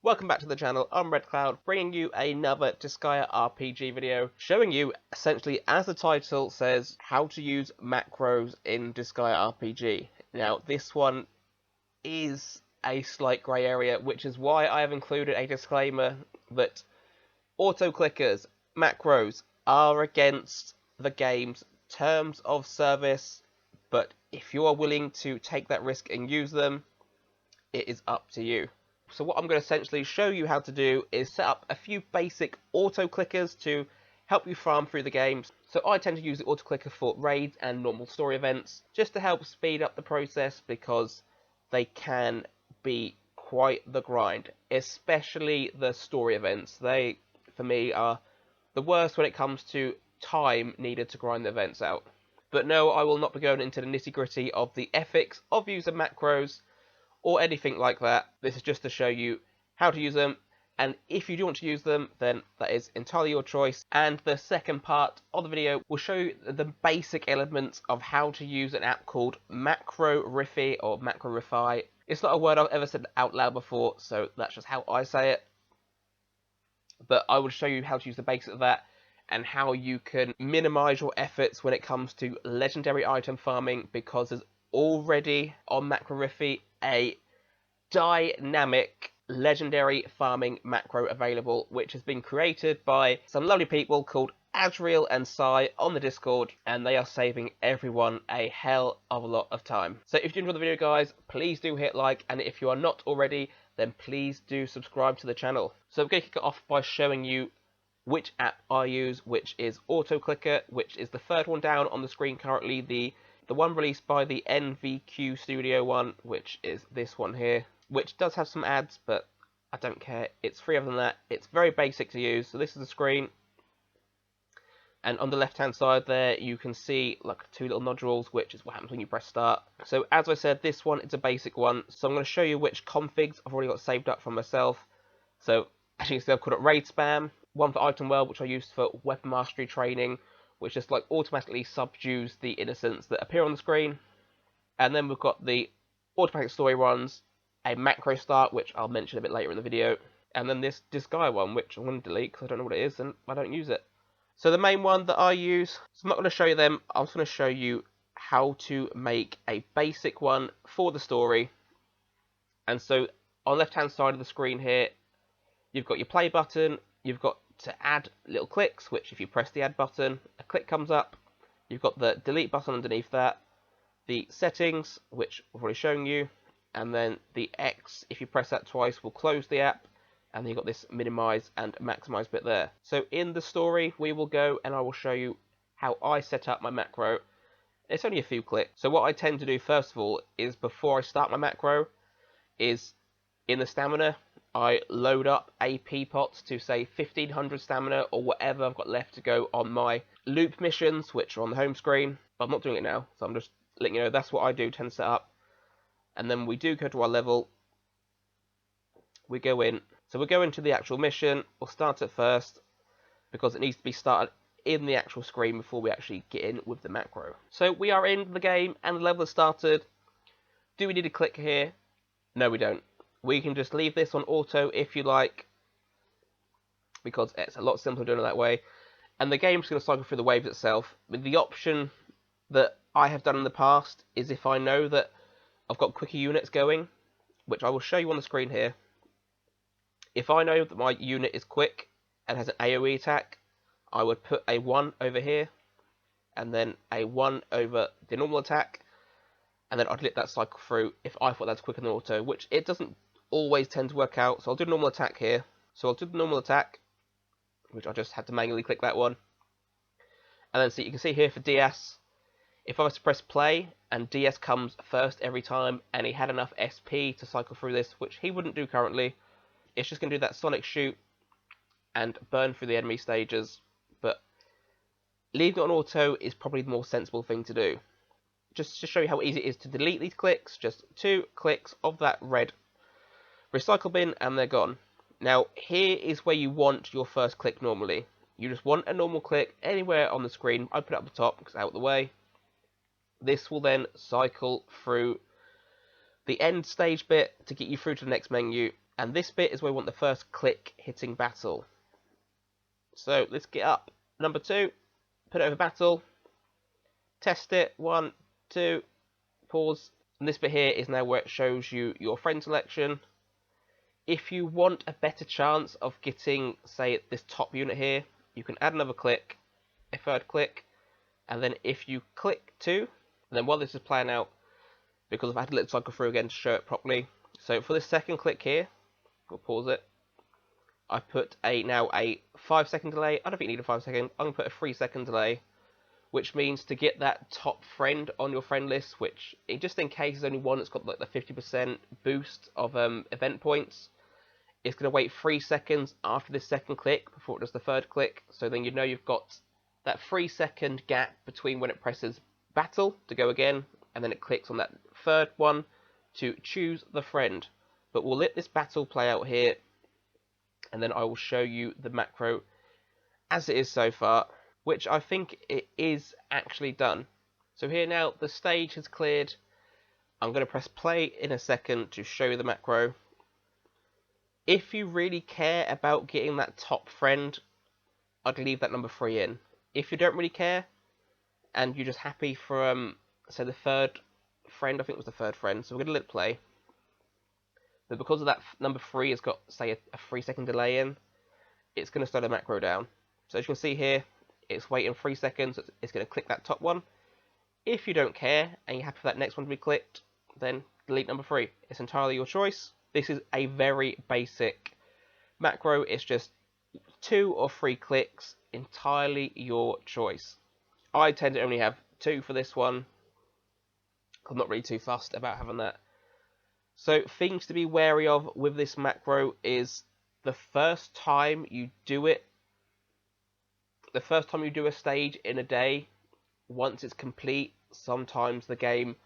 Welcome back to the channel. I'm Red Cloud, bringing you another Disgaea RPG video, showing you, essentially, as the title says, how to use macros in Disgaea RPG. Now, this one is a slight grey area, which is why I have included a disclaimer that auto-clickers, macros, are against the game's terms of service, but if you are willing to take that risk and use them, it is up to you. So what I'm going to essentially show you how to do is set up a few basic auto clickers to help you farm through the games. So I tend to use the auto clicker for raids and normal story events just to help speed up the process, because they can be quite the grind, especially the story events. They, for me, are the worst when it comes to time needed to grind the events out. But no, I will not be going into the nitty gritty of the ethics of using macros or anything like that. This is just to show you how to use them, and if you do want to use them, then that is entirely your choice. And the second part of the video will show you the basic elements of how to use an app called Macrorify or Macrorify. It's not a word I've ever said out loud before, so that's just how I say it. But I will show you how to use the basics of that and how you can minimize your efforts when it comes to legendary item farming, because there's already on Macrorify a dynamic legendary farming macro available, which has been created by some lovely people called Azriel and Sai on the Discord, and they are saving everyone a hell of a lot of time. So if you enjoyed the video, guys, please do hit like, and if you are not already, then please do subscribe to the channel. So I'm going to kick it off by showing you which app I use, which is AutoClicker, which is the third one down on the screen currently, the one released by the NVQ Studio one, which is this one here, which does have some ads, but I don't care. It's free. Other than that, it's very basic to use. So this is the screen, and on the left hand side there you can see like two little nodules, which is what happens when you press start. So as I said, this one is a basic one, so I'm going to show you which configs I've already got saved up for myself. So as you can see, I've called it raid spam, one for item world, which I used for weapon mastery training, which just like automatically subdues the innocents that appear on the screen. And then we've got the automatic story runs, a macro start, which I'll mention a bit later in the video, and then this Disgaea one, which I'm going to delete because I don't know what it is and I don't use it. So the main one that I use, so I'm not going to show you them, I'm just going to show you how to make a basic one for the story. And so on the left hand side of the screen here, you've got your play button, you've got to add little clicks, which if you press the add button, a click comes up. You've got the delete button underneath that, the settings, which I've already shown you, and then the X, if you press that twice, will close the app, and then you've got this minimize and maximize bit there. So in the story, we will go and I will show you how I set up my macro. It's only a few clicks. So what I tend to do first of all is, before I start my macro, is in the stamina, I load up AP pots to say 1500 stamina or whatever I've got left to go on my loop missions, which are on the home screen. But I'm not doing it now, so I'm just letting you know that's what I do, tend to set up. And then we do go to our level. We go in. So we go into the actual mission. We'll start it first because it needs to be started in the actual screen before we actually get in with the macro. So we are in the game and the level has started. Do we need to click here? No, we don't. We can just leave this on auto if you like, because it's a lot simpler doing it that way. And the game's going to cycle through the waves itself. With the option that I have done in the past is, if I know that I've got quicker units going, which I will show you on the screen here. If I know that my unit is quick and has an AoE attack, I would put a 1 over here, and then a 1 over the normal attack, and then I'd let that cycle through if I thought that's quicker than auto, which it doesn't always tend to work out. So I'll do normal attack here. So I'll do the normal attack, which I just had to manually click that one. And then see, you can see here for DS, if I was to press play and DS comes first every time and he had enough SP to cycle through this, which he wouldn't do currently, it's just going to do that sonic shoot and burn through the enemy stages. But leaving it on auto is probably the more sensible thing to do. Just to show you how easy it is to delete these clicks, just 2 clicks of that red recycle bin and they're gone. Now here is where you want your first click normally. You just want a normal click anywhere on the screen. I put it up the top because it's out of the way. This will then cycle through the end stage bit to get you through to the next menu, And this bit is where we want the first click hitting battle. So let's get up number 2, put it over battle, test it, 1, 2, pause. And this bit here is now where it shows you your friend selection. If you want a better chance of getting, say, this top unit here, you can add another click, a third click, and then if you click 2, and then while this is playing out, because I've had to let it cycle through again to show it properly. So for this second click here, we'll pause it. I put now a 5-second delay. I don't think you need a 5-second. I'm going to put a 3-second delay, which means to get that top friend on your friend list, which just in case there's only one that's got like the 50% boost of event points, it's going to wait 3 seconds after this second click before it does the third click. So then you know you've got that 3-second gap between when it presses battle to go again, and then it clicks on that third one to choose the friend. But we'll let this battle play out here, and then I will show you the macro as it is so far, which I think it is actually done. So here now, the stage has cleared. I'm going to press play in a second to show you the macro. If you really care about getting that top friend, I'd leave that number 3 in. If you don't really care, and you're just happy for, say, the third friend, I think it was the third friend, so we're going to let it play. But because of that number 3 has got, say, a 3-second delay in, it's going to slow the macro down. So as you can see here, it's waiting 3 seconds, it's going to click that top one. If you don't care, and you're happy for that next one to be clicked, then delete number 3. It's entirely your choice. This is a very basic macro, it's just 2 or 3 clicks, entirely your choice. I tend to only have 2 for this one. I'm not really too fussed about having that. So things to be wary of with this macro is the first time you do it, the first time you do a stage in a day, once it's complete, sometimes the game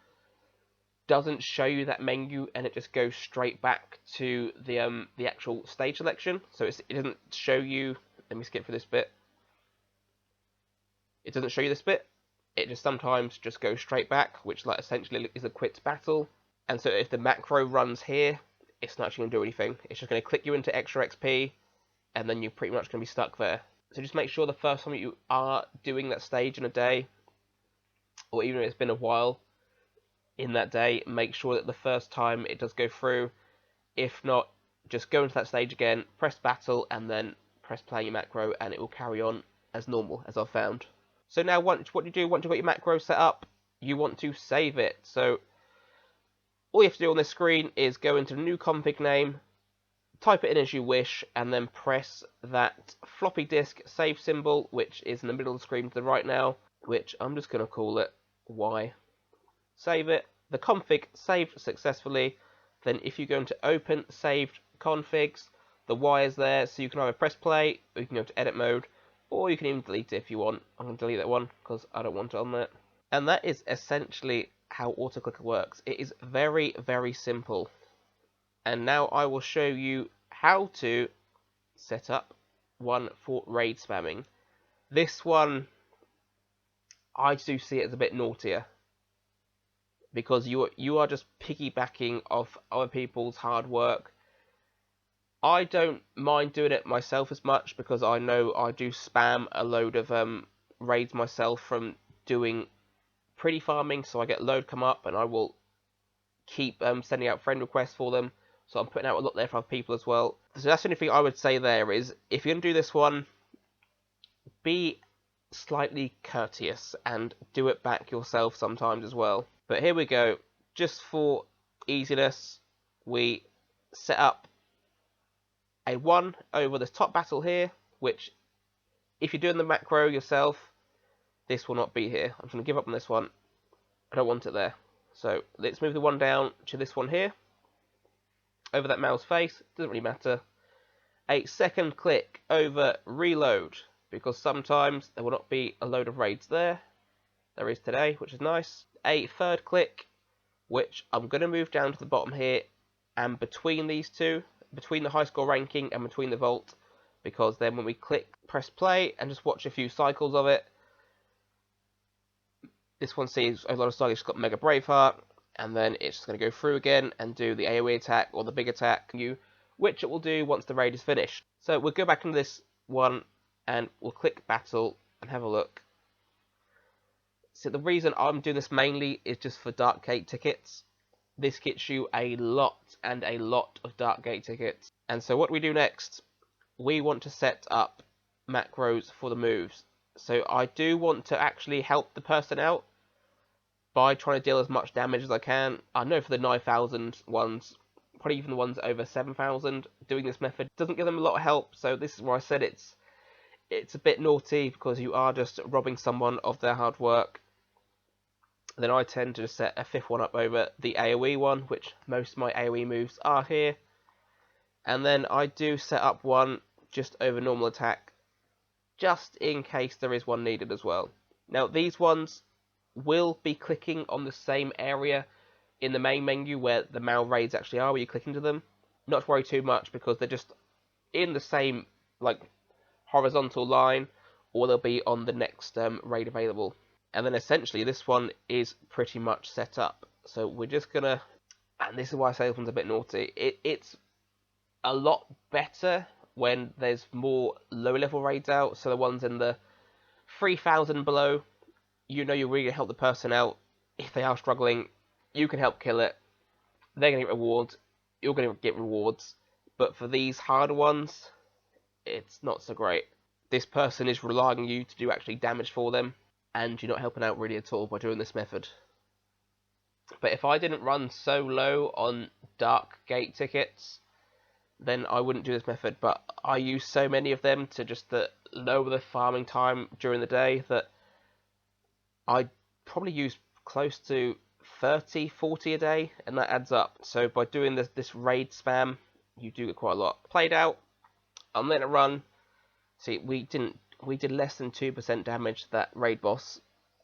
doesn't show you that menu and it just goes straight back to the actual stage selection. So it doesn't show you, let me skip through this bit. It doesn't show you this bit. It just sometimes just goes straight back, which like essentially is a quit battle. And so if the macro runs here, it's not actually going to do anything. It's just going to click you into extra XP, and then you're pretty much going to be stuck there. So just make sure the first time you are doing that stage in a day, or even if it's been a while in that day, make sure that the first time it does go through. If not, just go into that stage again, press battle, and then press play your macro, and it will carry on as normal, as I've found. So now what you do once you've got your macro set up, you want to save it. So all you have to do on this screen is go into the new config name, type it in as you wish, and then press that floppy disk save symbol, which is in the middle of the screen to the right now, which I'm just going to call it Y. Save it. The config saved successfully. Then if you go into open saved configs, the Y is there, so you can either press play, or you can go to edit mode, or you can even delete it if you want. I'm going to delete that one because I don't want it on there. And that is essentially how autoclicker works. It is very, very simple. And now I will show you how to set up one for raid spamming. This one, I do see it as a bit naughtier, because you are just piggybacking off other people's hard work. I don't mind doing it myself as much, because I know I do spam a load of raids myself from doing pretty farming, so I get a load come up and I will keep sending out friend requests for them, so I'm putting out a lot there for other people as well. So that's the only thing I would say there is, if you're going to do this one, be slightly courteous and do it back yourself sometimes as well. But here we go, just for easiness, we set up a 1 over this top battle here, which if you're doing the macro yourself, this will not be here. I'm going to give up on this one. I don't want it there. So let's move the 1 down to this one here. Over that mouse face, doesn't really matter. A second click over reload, because sometimes there will not be a load of raids there. There is today, which is nice. A third click, which I'm going to move down to the bottom here, and between these two, between the high score ranking and between the vault, because then when we click press play and just watch a few cycles of it, this one sees a lot of cycles. It's got Mega Braveheart, and then it's just going to go through again and do the AoE attack or the big attack. You which it will do once the raid is finished. So we'll go back into this one and we'll click battle and have a look. So the reason I'm doing this mainly is just for Dark Gate tickets. This gets you a lot and a lot of Dark Gate tickets. And so what we do next, we want to set up macros for the moves. So I do want to actually help the person out by trying to deal as much damage as I can. I know for the 9,000 ones, probably even the ones over 7,000, doing this method doesn't give them a lot of help. So this is where I said it's a bit naughty, because you are just robbing someone of their hard work. Then I tend to just set a 5th one up over the AoE one, which most of my AoE moves are here. And then I do set up one just over normal attack, just in case there is one needed as well. Now these ones will be clicking on the same area in the main menu where the Mal raids actually are, where you click into them. Not to worry too much, because they're just in the same like horizontal line, or they'll be on the next raid available. And then essentially this one is pretty much set up. So we're just gonna, and this is why I say this one's a bit naughty, it's a lot better when there's more low level raids out. So the ones in the 3,000 below, you know you're really gonna help the person out. If they are struggling, you can help kill it. They're gonna get rewards, you're gonna get rewards. But for these harder ones, it's not so great. This person is relying on you to do actually damage for them, and you're not helping out really at all by doing this method. But if I didn't run so low on Dark Gate tickets, then I wouldn't do this method. But I use so many of them to just lower the farming time during the day that I probably use close to 30, 40 a day, and that adds up. So by doing this raid spam, you do get quite a lot. Played out, I'm letting it run. See, we did less than 2% damage to that raid boss.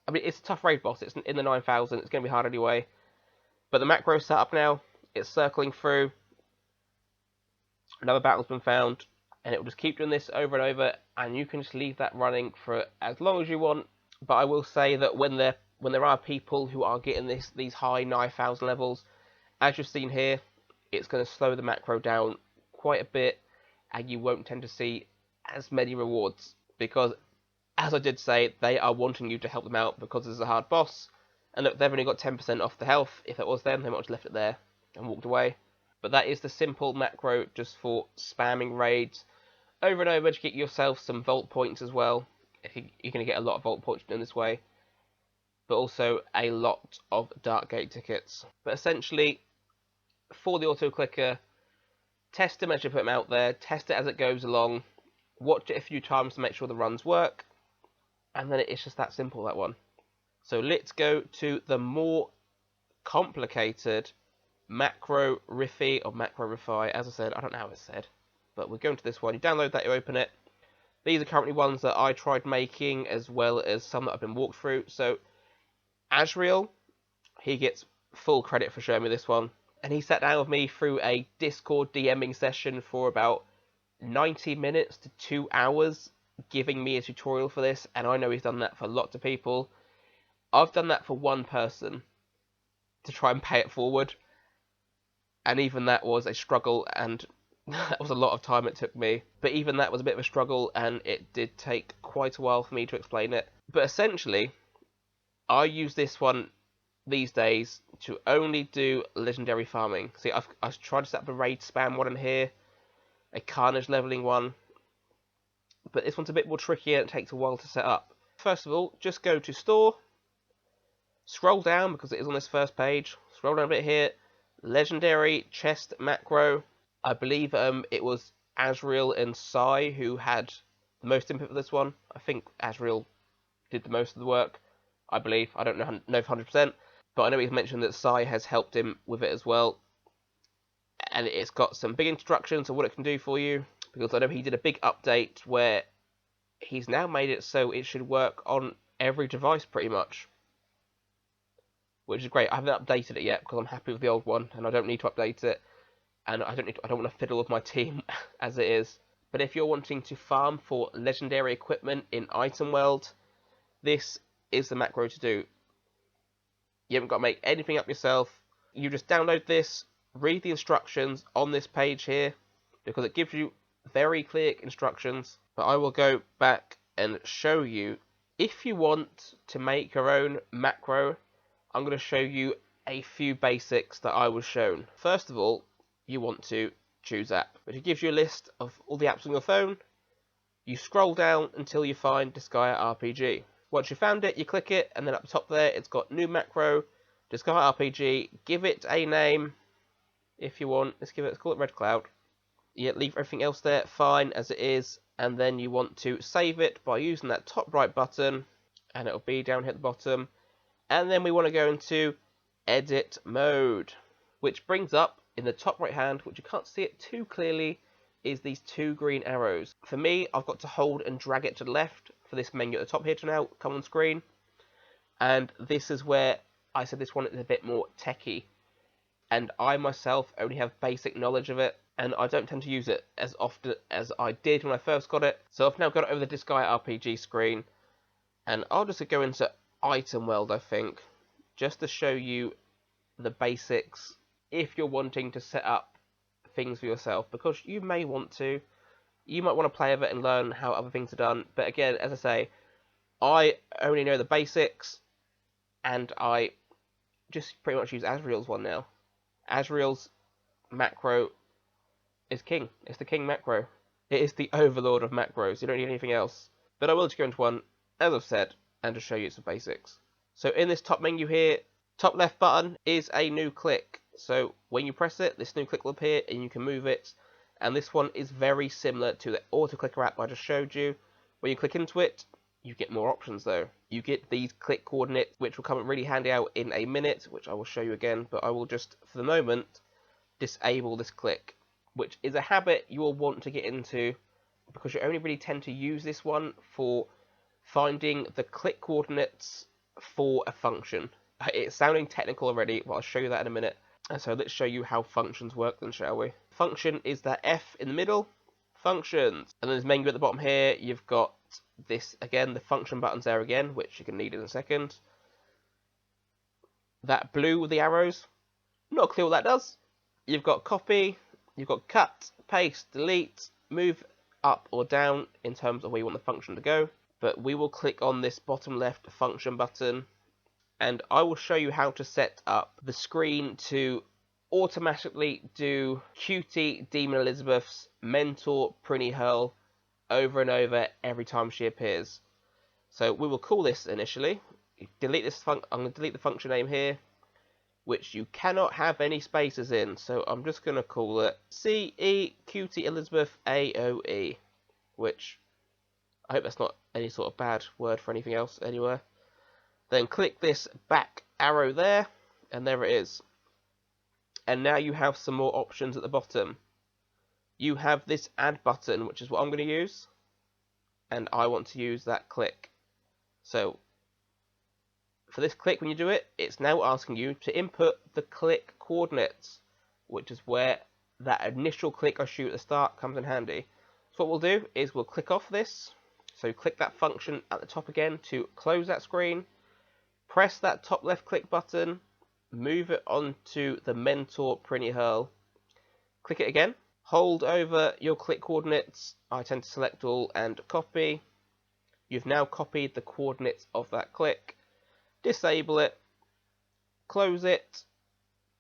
I mean, it's a tough raid boss. It's in the 9,000. It's going to be hard anyway. But the macro's set up now. It's circling through. Another battle's been found. And it will just keep doing this over and over. And you can just leave that running for as long as you want. But I will say that when there are people who are getting these high 9,000 levels, as you've seen here, it's going to slow the macro down quite a bit. And you won't tend to see as many rewards. Because, as I did say, they are wanting you to help them out because this is a hard boss. And look, they've only got 10% off the health. If it was them, they might have just left it there and walked away. But that is the simple macro just for spamming raids over and over to get yourself some vault points as well. You're going to get a lot of vault points in this way. But also a lot of Dark Gate tickets. But essentially, for the auto clicker, test them as you put them out there. Test it as it goes along. Watch it a few times to make sure the runs work, and then it's just that simple, that one. So let's go to the more complicated Macrorify, or Macrorify. As I said, I don't know how it's said, but we're going to this one. You download that, you open it. These are currently ones that I tried making, as well as some that I've been walked through. So Azrael, he gets full credit for showing me this one, and he sat down with me through a Discord DMing session for about 90 minutes to 2 hours giving me a tutorial for this, and I know he's done that for lots of people. I've done that for one person to try and pay it forward, and even that was a struggle, and that was a lot of time it took me. But even that was a bit of a struggle, and it did take quite a while for me to explain it. But essentially, I use this one these days to only do legendary farming. See, I've tried to set up a raid spam one in here, a carnage leveling one, but this one's a bit more tricky and it takes a while to set up. First of all, just go to store, scroll down because it is on this first page, scroll down a bit here, legendary chest macro. I believe it was Azrael and Sai who had the most input for this one. I think Azrael did the most of the work, I believe. I don't know for 100%, but I know he's mentioned that Sai has helped him with it as well. And it's got some big instructions on what it can do for you, because I know he did a big update where he's now made it so it should work on every device pretty much, which is great. I haven't updated it yet because I'm happy with the old one and I don't need to update it, and I don't want to fiddle with my team as it is. But if you're wanting to farm for legendary equipment in Item World, this is the macro to do. You haven't got to make anything up yourself. You just download this, read the instructions on this page here, because it gives you very clear instructions. But I will go back and show you. If you want to make your own macro, I'm going to show you a few basics that I was shown. First of all, you want to choose app, which gives you a list of all the apps on your phone. You scroll down until you find Disgaea RPG. Once you found it, you click it, and then up the top there, it's got new macro, Disgaea RPG. Give it a name if you want. Let's call it Red Cloud. You leave everything else there fine as it is, and then you want to save it by using that top right button, and it'll be down here at the bottom. And then we want to go into edit mode, which brings up in the top right hand, which you can't see it too clearly, is these two green arrows. For me, I've got to hold and drag it to the left for this menu at the top here to now come on screen. And this is where I said this one is a bit more techie. And I myself only have basic knowledge of it, and I don't tend to use it as often as I did when I first got it. So I've now got it over the Disgaea RPG screen, and I'll just go into item world, I think, just to show you the basics if you're wanting to set up things for yourself, because you may want to. You might want to play with it and learn how other things are done, but again, as I say, I only know the basics, and I just pretty much use Asriel's one now. Asriel's macro is king. It's the king macro. It is the overlord of macros. You don't need anything else. But I will just go into one, as I've said, and just show you some basics. So in this top menu here, top left button is a new click. So when you press it, this new click will appear and you can move it. And this one is very similar to the auto clicker app I just showed you. When you click into it, you get more options though. You get these click coordinates, which will come really handy out in a minute, which I will show you again. But I will just, for the moment, disable this click, which is a habit you will want to get into, because you only really tend to use this one for finding the click coordinates for a function. It's sounding technical already, but I'll show you that in a minute. And so let's show you how functions work then, shall we? Function is that F in the middle, functions. And then there's menu at the bottom here. You've got this, again, the function buttons there again, which you can need in a second. That blue with the arrows, not clear what that does. You've got copy, you've got cut, paste, delete, move up or down in terms of where you want the function to go. But we will click on this bottom left function button, and I will show you how to set up the screen to automatically do Cutie Demon Elizabeth's mentor Prinny Hurl over and over every time she appears. So we will call this initially. Delete this I'm going to delete the function name here, which you cannot have any spaces in. So I'm just going to call it CE Cutie Elizabeth AOE, which I hope that's not any sort of bad word for anything else anywhere. Then click this back arrow there, and there it is. And now you have some more options at the bottom. You have this add button, which is what I'm going to use, and I want to use that click. So for this click, when you do it, it's now asking you to input the click coordinates, which is where that initial click I shoot at the start comes in handy. So what we'll do is we'll click off this. So click that function at the top again to close that screen. Press that top left click button, move it onto the mentor Prinny Hurl. Click it again. Hold over your click coordinates. I tend to select all and copy. You've now copied the coordinates of that click. Disable it. Close it.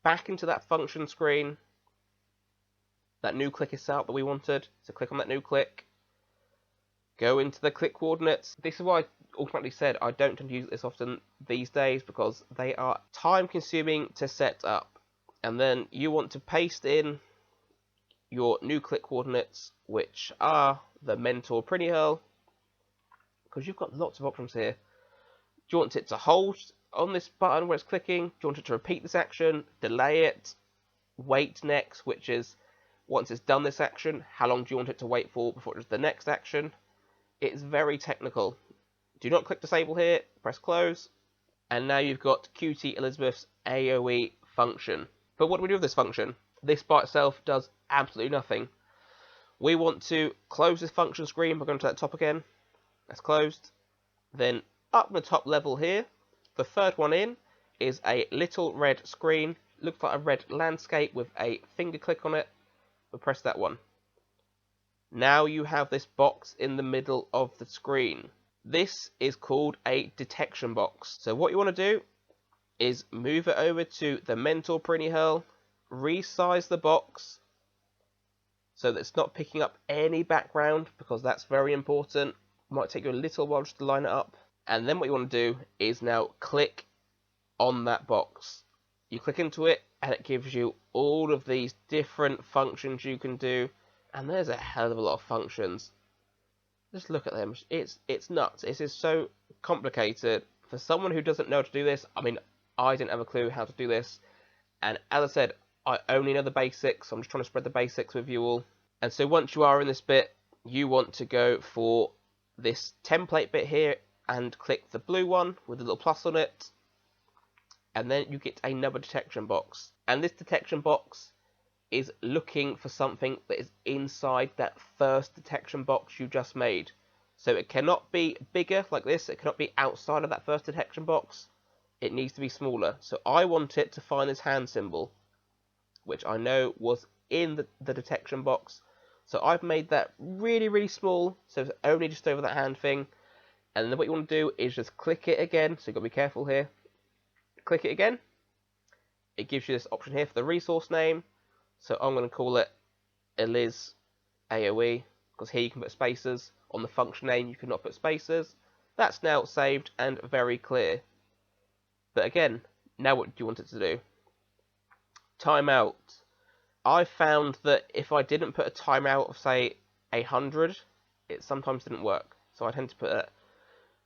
Back into that function screen. That new click is set up that we wanted. So click on that new click. Go into the click coordinates. This is why I automatically said I don't tend to use this often these days, because they are time consuming to set up. And then you want to paste in your new click coordinates, which are the mentor Prinny Hurl, because you've got lots of options here. Do you want it to hold on this button where it's clicking? Do you want it to repeat this action, delay it, wait next, which is once it's done this action, how long do you want it to wait for before it does the next action? It's very technical. Do not click disable here, press close, and now you've got Cutie Elizabeth's AOE function. But what do we do with this function? This by itself does absolutely nothing. We want to close this function screen by going to that top again. That's closed. Then up the top level here, the third one in is a little red screen. Looks like a red landscape with a finger click on it. We'll press that one. Now you have this box in the middle of the screen. This is called a detection box. So what you want to do is move it over to the Mentor Prinny Hurl, resize the box so that it's not picking up any background, because that's very important. It might take you a little while just to line it up. And then what you want to do is now click on that box. You click into it and it gives you all of these different functions you can do, and there's a hell of a lot of functions. Just look at them. It's nuts. This is so complicated. For someone who doesn't know how to do this, I mean, I didn't have a clue how to do this, and as I said, I only know the basics, so I'm just trying to spread the basics with you all. And so once you are in this bit, you want to go for this template bit here and click the blue one with the little plus on it, and then you get another detection box. And this detection box is looking for something that is inside that first detection box you just made. So it cannot be bigger like this, it cannot be outside of that first detection box, it needs to be smaller. So I want it to find this hand symbol, which I know was in the detection box. So I've made that really, really small, so it's only just over that hand thing. And then what you want to do is just click it again, so you've got to be careful here. Click it again. It gives you this option here for the resource name. So I'm going to call it Eliz AoE, because here you can put spaces. On the function name you cannot put spaces. That's now saved and very clear. But again, now what do you want it to do? Timeout. I found that if I didn't put a timeout of, say, 100, it sometimes didn't work. So I tend to put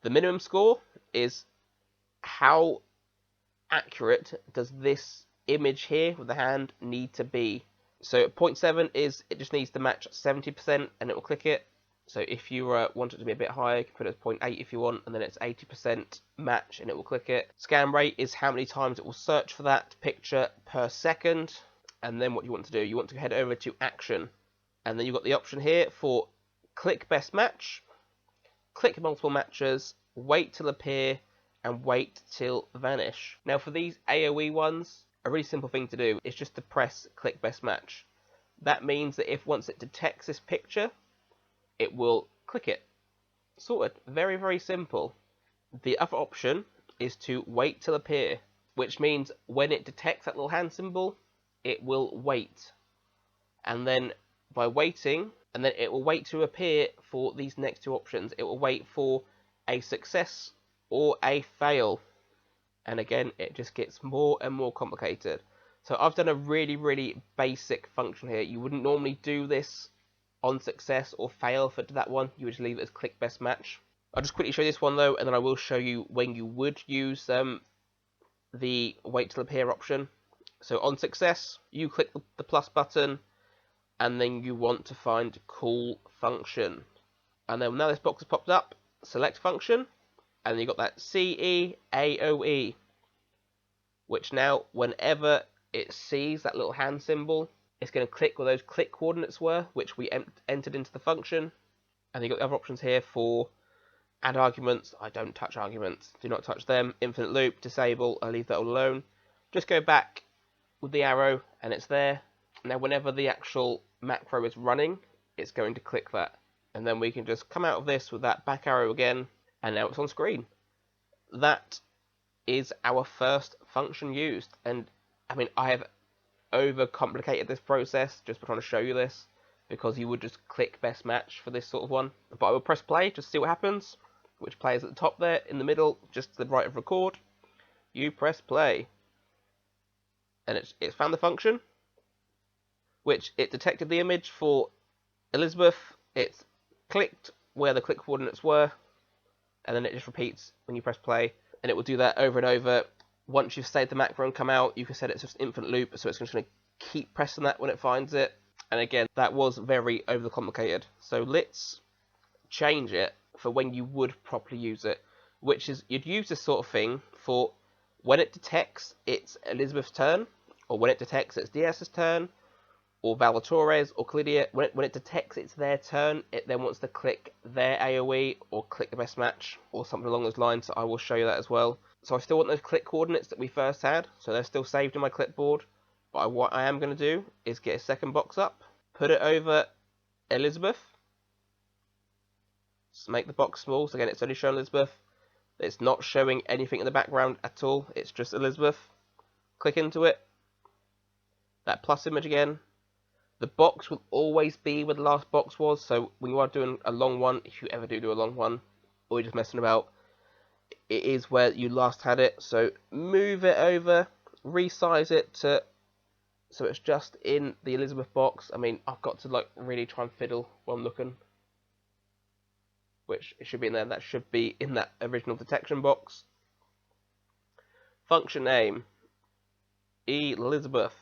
the minimum score is how accurate does this image here with the hand need to be. So 0.7 is it just needs to match 70% and it will click it. So if you want it to be a bit higher, you can put it as 0.8 if you want, and then it's 80% match and it will click it. Scan rate is how many times it will search for that picture per second. And then what you want to do, you want to head over to action, and then you've got the option here for click best match, click multiple matches, wait till appear, and wait till vanish. Now for these AoE ones, a really simple thing to do is just to press click best match. That means that if once it detects this picture, it will click it. Sorted. Very, very simple. The other option is to wait till appear, which means when it detects that little hand symbol, it will wait. And then by waiting, and then it will wait to appear for these next two options. It will wait for a success or a fail. And again, it just gets more and more complicated. So I've done a really, really basic function here. You wouldn't normally do this on success or fail for that one. You would just leave it as click best match. I'll just quickly show you this one though, and then I will show you when you would use the wait till appear option. So on success, you click the plus button, and then you want to find call function. And then now this box has popped up, select function, and then you've got that CE which now whenever it sees that little hand symbol, it's going to click where those click coordinates were, which we entered into the function. And you've got the other options here for add arguments. I don't touch arguments. Do not touch them. Infinite loop, disable. I'll leave that all alone. Just go back with the arrow and it's there. Now whenever the actual macro is running, it's going to click that. And then we can just come out of this with that back arrow again, and now it's on screen. That is our first function used. And I mean, I have overcomplicated this process just by trying to show you this, because you would just click best match for this sort of one. But I will press play just to see what happens, which plays at the top there, in the middle, just to the right of record. You press play, and it's found the function, which it detected the image for Elizabeth. It's clicked where the click coordinates were, and then it just repeats when you press play, and it will do that over and over. Once you've saved the macro and come out, you can set it to just infinite loop, so it's just going to keep pressing that when it finds it. And again, that was very overcomplicated. So let's change it for when you would properly use it, which is you'd use this sort of thing for when it detects it's Elizabeth's turn, or when it detects it's DS's turn, or Valatore's, or Clydia. When it detects it's their turn, it then wants to click their AoE, or click the best match, or something along those lines. So I will show you that as well. So I still want those click coordinates that we first had, so they're still saved in my clipboard. But what I am going to do is get a second box up, put it over Elizabeth, Let's make the box small. So again, it's only showing Elizabeth. It's not showing anything in the background at all. It's just Elizabeth. Click into it. That plus image again. The box will always be where the last box was. So when you are doing a long one, if you ever do a long one, or you're just messing about, it is where you last had it. So move it over, resize it to so it's just in the Elizabeth box. I mean, I've got to like really try and fiddle while I'm looking, which it should be in there. That should be in that original detection box. Function name Elizabeth.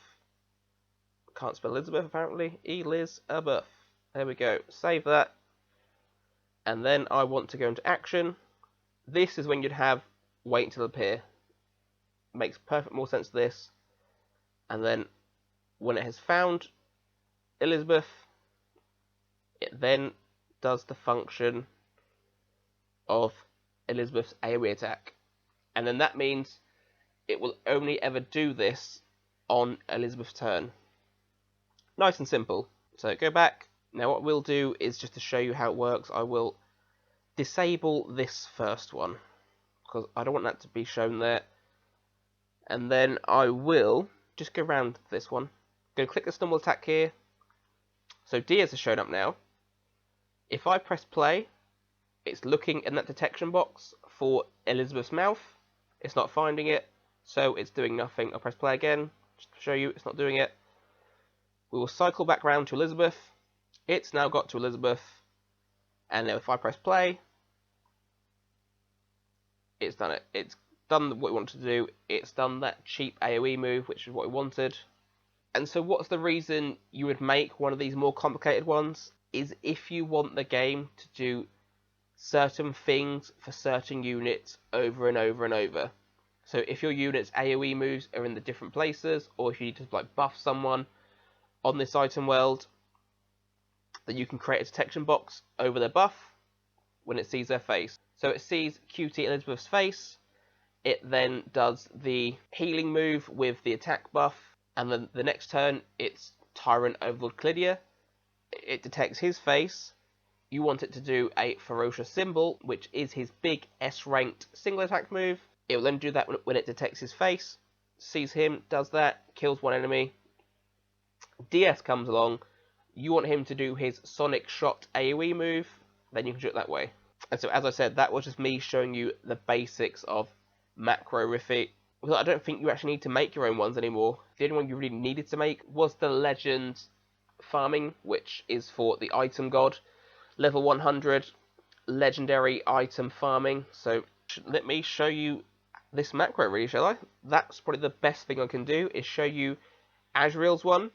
Can't spell Elizabeth apparently. Elizabeth. There we go. Save that. And then I want to go into action. This is when you'd have wait until appear. Makes perfect more sense to this. And then when it has found Elizabeth, it then does the function of Elizabeth's AoE attack. And then that means it will only ever do this on Elizabeth's turn. Nice and simple. So go back. Now what we'll do is just to show you how it works, I will disable this first one because I don't want that to be shown there. And then I will just go around this one. Go click the stumble attack here. So Diaz has shown up now. If I press play, it's looking in that detection box for Elizabeth's mouth. It's not finding it, so it's doing nothing. I'll press play again, just to show you it's not doing it. We will cycle back round to Elizabeth. It's now got to Elizabeth. And now if I press play, it's done it. It's done what we wanted to do. It's done that cheap AoE move, which is what we wanted. And so what's the reason you would make one of these more complicated ones? Is if you want the game to do certain things for certain units over and over and over. So if your unit's AoE moves are in the different places, or if you need to like buff someone on this item world, then you can create a detection box over their buff when it sees their face. So it sees QT Elizabeth's face, it then does the healing move with the attack buff, and then the next turn it's Tyrant Overlord Clydia. It detects his face. You want it to do a Ferocious Symbol, which is his big S-ranked single attack move. It will then do that when it detects his face, sees him, does that, kills one enemy. DS comes along, you want him to do his Sonic Shot AoE move, then you can do it that way. And so as I said, that was just me showing you the basics of Macrorify. Well, I don't think you actually need to make your own ones anymore. The only one you really needed to make was the Legend farming, which is for the item god. Level 100 legendary item farming. So let me show you this macro really, shall I? That's probably the best thing I can do, is show you Azrael's one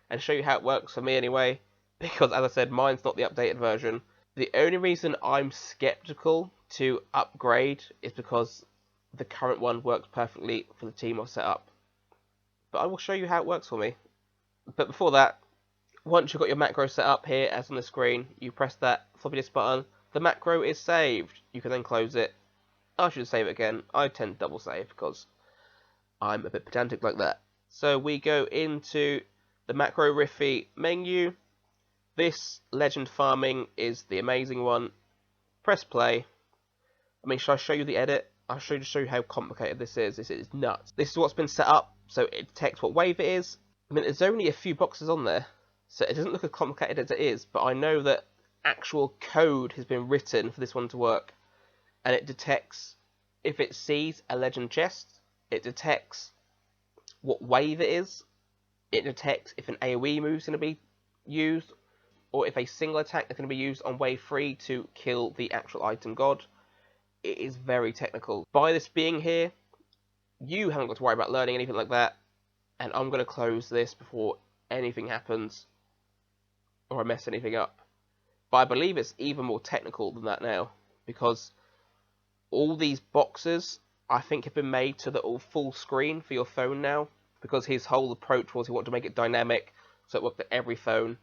and show you how it works for me anyway, because as I said, mine's not the updated version. The only reason I'm skeptical to upgrade is because the current one works perfectly for the team I've set up. But I will show you how it works for me. But before that, once you've got your macro set up here, as on the screen, you press that floppy disk button, the macro is saved. You can then close it. I should save it again. I tend to double save because I'm a bit pedantic like that. So we go into the Macrorify menu. This Legend Farming is the amazing one. Press play. I mean, should I show you the edit? I'll show you how complicated this is. This is nuts. This is what's been set up, so it detects what wave it is. I mean, there's only a few boxes on there, so it doesn't look as complicated as it is, but I know that actual code has been written for this one to work. And it detects, if it sees a legend chest, it detects what wave it is. It detects if an AoE move is going to be used, or if a single attack is going to be used on wave 3 to kill the actual item god. It is very technical. By this being here, you haven't got to worry about learning anything like that, and I'm going to close this before anything happens, or I mess anything up. But I believe it's even more technical than that now, because all these boxes, I think, have been made to the all full screen for your phone now, because his whole approach was he wanted to make it dynamic, so it worked at every phone.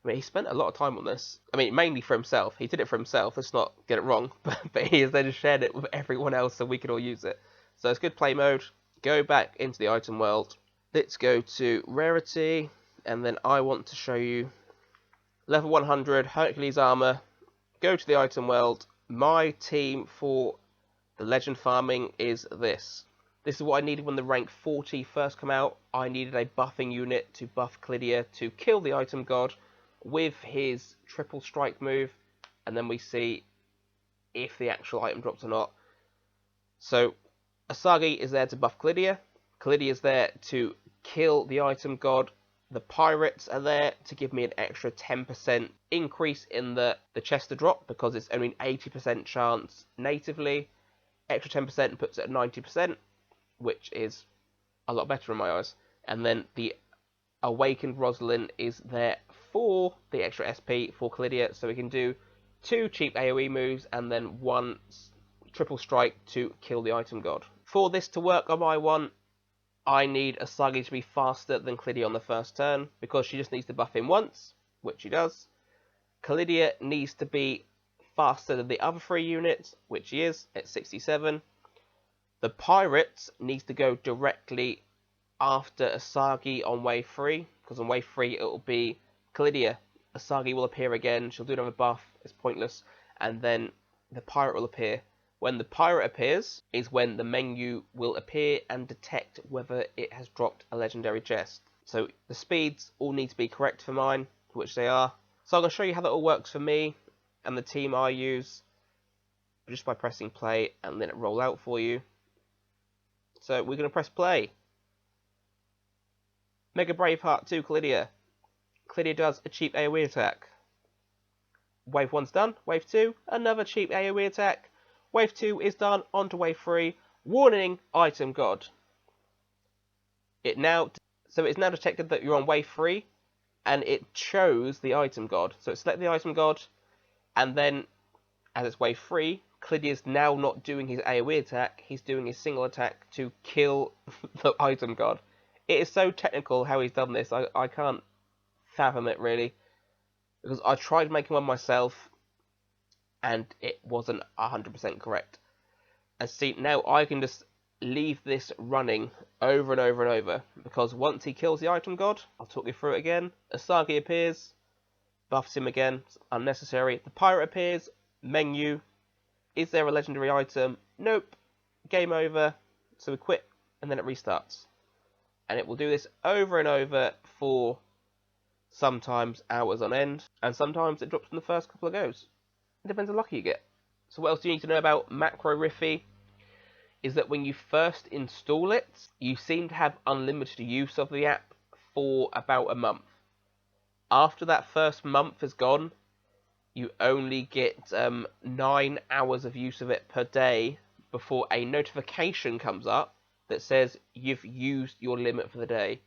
I mean, he spent a lot of time on this. I mean, mainly for himself. He did it for himself, let's not get it wrong, but he has then shared it with everyone else so we could all use it. So it's good play mode. Go back into the item world. Let's go to rarity, and then I want to show you level 100 Hercules armor, go to the item world. My team for the legend farming is this. This is what I needed when the rank 40 first came out. I needed a buffing unit to buff Clydia to kill the item god with his triple strike move, and then we see if the actual item drops or not. So Asagi is there to buff Clydia. Clydia is there to kill the item god. The pirates are there to give me an extra 10% increase in the Chester drop, because it's only an 80% chance natively. Extra 10% puts it at 90%, which is a lot better in my eyes. And then the Awakened Rosalind is there for the extra SP for Clydia, so we can do 2 cheap AoE moves and then 1 triple strike to kill the item god. For this to work on my one, I need Asagi to be faster than Clydia on the first turn, because she just needs to buff him once, which she does. Clydia needs to be faster than the other 3 units, which she is, at 67. The pirates needs to go directly after Asagi on wave 3, because on wave 3 it will be Clydia. Asagi will appear again, she'll do another buff, it's pointless, and then the pirate will appear. When the pirate appears is when the menu will appear and detect whether it has dropped a legendary chest. So the speeds all need to be correct for mine, which they are. So I'm going to show you how that all works for me and the team I use, just by pressing play and let it roll out for you. So we're going to press play. Mega Braveheart 2 Clydia. Clydia does a cheap AoE attack. Wave 1's done. Wave 2, another cheap AoE attack. Wave 2 is done, on to wave 3. Warning, item god. It's now detected that you're on wave 3, and it chose the item god. So it selected the item god, and then, as it's wave 3, Clydia's now not doing his AoE attack, he's doing his single attack to kill the item god. It is so technical how he's done this, I can't fathom it really. Because I tried making one myself, and it wasn't 100% correct. And see, now I can just leave this running over and over and over, because once he kills the item god, I'll talk you through it again. Asagi appears, buffs him again, it's unnecessary. The pirate appears, menu, is there a legendary item? Nope, game over, so we quit, and then it restarts. And it will do this over and over for sometimes hours on end, and sometimes it drops in the first couple of goes. It depends how lucky you get. So what else do you need to know about Macrorify is that when you first install it, you seem to have unlimited use of the app for about a month. After that first month is gone, you only get 9 hours of use of it per day before a notification comes up that says you've used your limit for the day.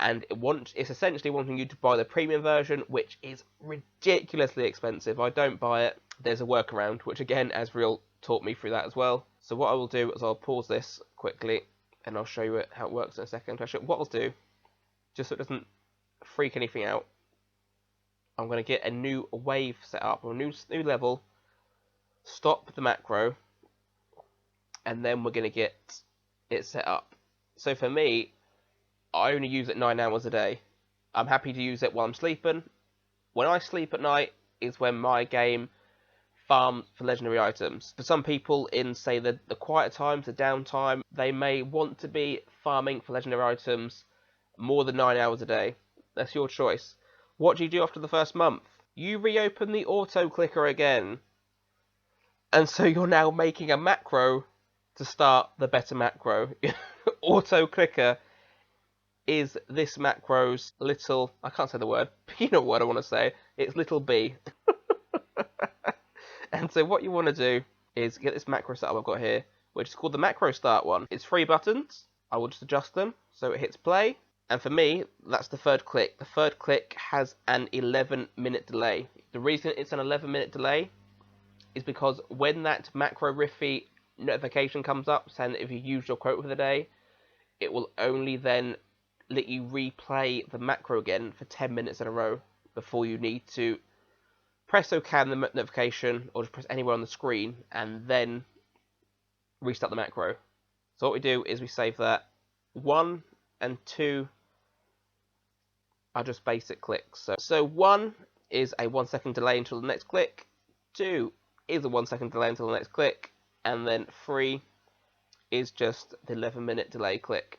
And it's essentially wanting you to buy the premium version, which is ridiculously expensive. I don't buy it. There's a workaround, which again, Asriel taught me through that as well. So what I will do is I'll pause this quickly, and I'll show you how it works in a second. Actually, what I'll do, just so it doesn't freak anything out, I'm going to get a new wave set up, or a new level, stop the macro, and then we're going to get it set up. So for me, I only use it 9 hours a day. I'm happy to use it while I'm sleeping. When I sleep at night is when my game farms for legendary items. For some people in, say, the quiet times, the downtime, they may want to be farming for legendary items more than 9 hours a day. That's your choice. What do you do after the first month? You reopen the auto clicker again. And so you're now making a macro to start the better macro. Auto clicker is this macro's little, I can't say the word, but you know what I want to say, it's little b. And so what you want to do is get this macro setup I've got here, which is called the macro start one. It's 3 buttons, I will just adjust them, so it hits play, and for me, that's the third click. The third click has an 11-minute delay. The reason it's an 11-minute delay is because when that Macrorify notification comes up saying that if you used your quota for the day, it will only then let you replay the macro again for 10 minutes in a row before you need to press OK on the notification, or just press anywhere on the screen and then restart the macro. So what we do is we save that. 1 and 2 are just basic clicks. So 1 is a 1 second delay until the next click. 2 is a 1-second delay until the next click, and then 3 is just the 11-minute delay click.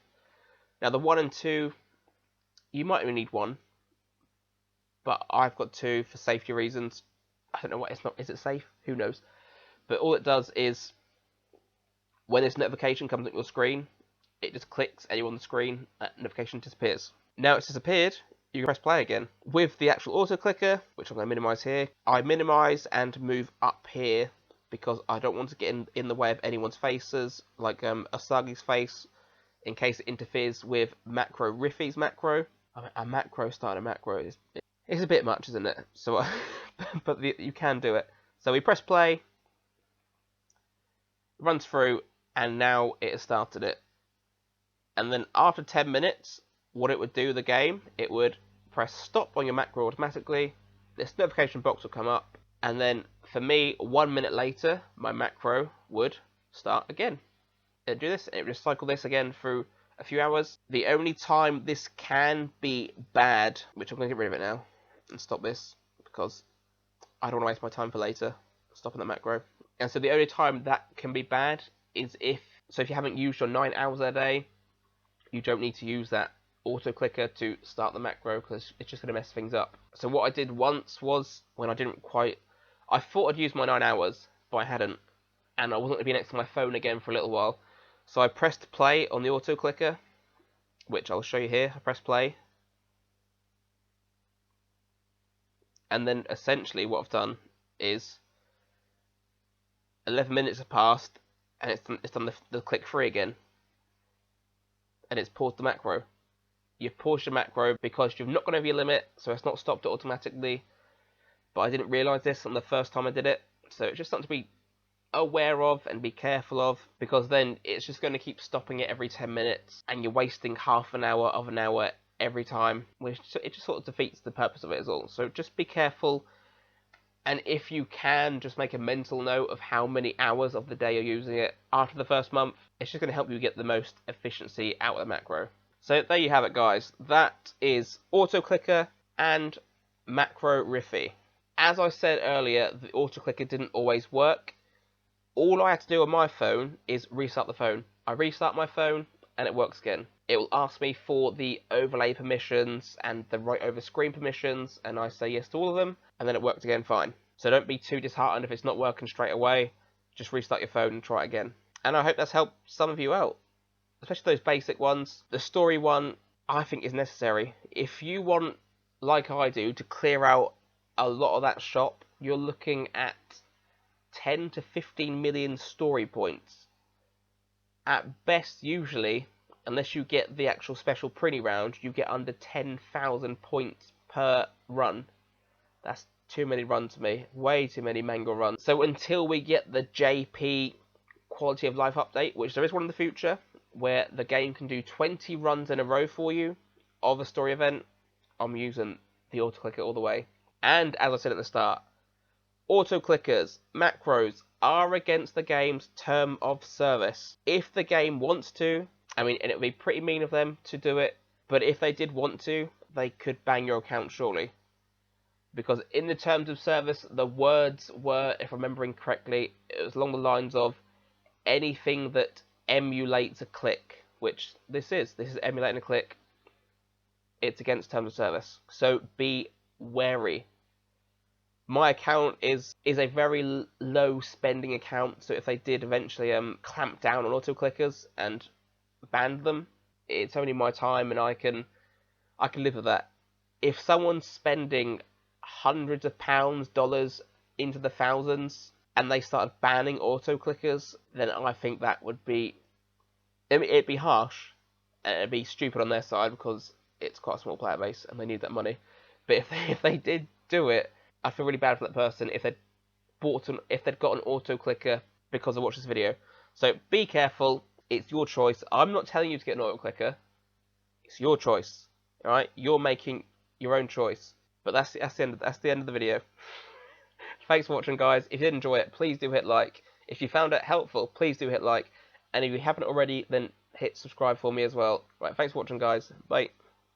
Now the 1 and 2, you might only need 1, but I've got 2 for safety reasons. I don't know what it's not. Is it safe? Who knows? But all it does is, when this notification comes up your screen, it just clicks and you're on the screen, that notification disappears. Now it's disappeared, you can press play again. With the actual auto clicker, which I'm going to minimize here, I minimize and move up here because I don't want to get in the way of anyone's faces, like Asagi's face, in case it interferes with Macrorify's macro. I mean, a macro starting a macro is a bit much, isn't it? So, but you can do it. So we press play, runs through, and now it has started it. And then after 10 minutes, what it would do, the game, it would press stop on your macro automatically, this notification box will come up, and then for me, 1 minute later, my macro would start again. It would do this, and it would just cycle this again through a few hours. The only time this can be bad, which I'm going to get rid of it now, and stop this, because I don't want to waste my time for later, stopping the macro. And so the only time that can be bad is if you haven't used your 9 hours a day, you don't need to use that auto clicker to start the macro because it's just going to mess things up. So what I did once was, when I thought I'd used my 9 hours, but I hadn't, and I wasn't going to be next to my phone again for a little while. So I pressed play on the auto clicker, which I'll show you here. I pressed play. And then essentially what I've done is 11 minutes have passed, and it's done the click free again. And it's paused the macro. You've paused your macro because you've not gone over your limit, so it's not stopped it automatically. But I didn't realise this on the first time I did it, so it's just something to be aware of and be careful of, because then it's just going to keep stopping it every 10 minutes, and you're wasting half an hour of an hour every time, which it just sort of defeats the purpose of it as well. So just be careful, and if you can, just make a mental note of how many hours of the day you're using it after the first month. It's just going to help you get the most efficiency out of the macro. So there you have it, guys. That is auto clicker and Macrorify. As I said earlier, the auto clicker didn't always work. All I had to do on my phone is restart the phone. I restart my phone and it works again. It will ask me for the overlay permissions and the right over screen permissions, and I say yes to all of them, and then it worked again fine. So don't be too disheartened if it's not working straight away. Just restart your phone and try it again. And I hope that's helped some of you out, especially those basic ones. The story one, I think, is necessary. If you want, like I do, to clear out a lot of that shop, you're looking at 10 to 15 million story points. At best, usually, unless you get the actual special printy round, you get under 10,000 points per run. That's too many runs to me. Way too many mango runs. So until we get the JP quality of life update, which there is one in the future, where the game can do 20 runs in a row for you of a story event, I'm using the auto clicker all the way. And as I said at the start, auto clickers, macros, are against the game's term of service. If the game wants to, I mean, and it would be pretty mean of them to do it, but if they did want to, they could ban your account surely. Because in the terms of service, the words were, if I'm remembering correctly, it was along the lines of anything that emulates a click, which this is emulating a click. It's against terms of service. So be wary. My account is a very low spending account, so if they did eventually clamp down on auto clickers and ban them, it's only my time, and I can live with that. If someone's spending hundreds of pounds, dollars into the thousands, and they started banning auto clickers, then I think that would be, it'd be harsh, and it'd be stupid on their side because it's quite a small player base and they need that money. But if they did do it, I feel really bad for that person if they'd got an auto clicker because I watched this video. So be careful. It's your choice. I'm not telling you to get an auto clicker. It's your choice. All right, you're making your own choice. But that's the end of the video. Thanks for watching, guys. If you did enjoy it, please do hit like. If you found it helpful, please do hit like. And if you haven't already, then hit subscribe for me as well. Right, thanks for watching, guys. Bye.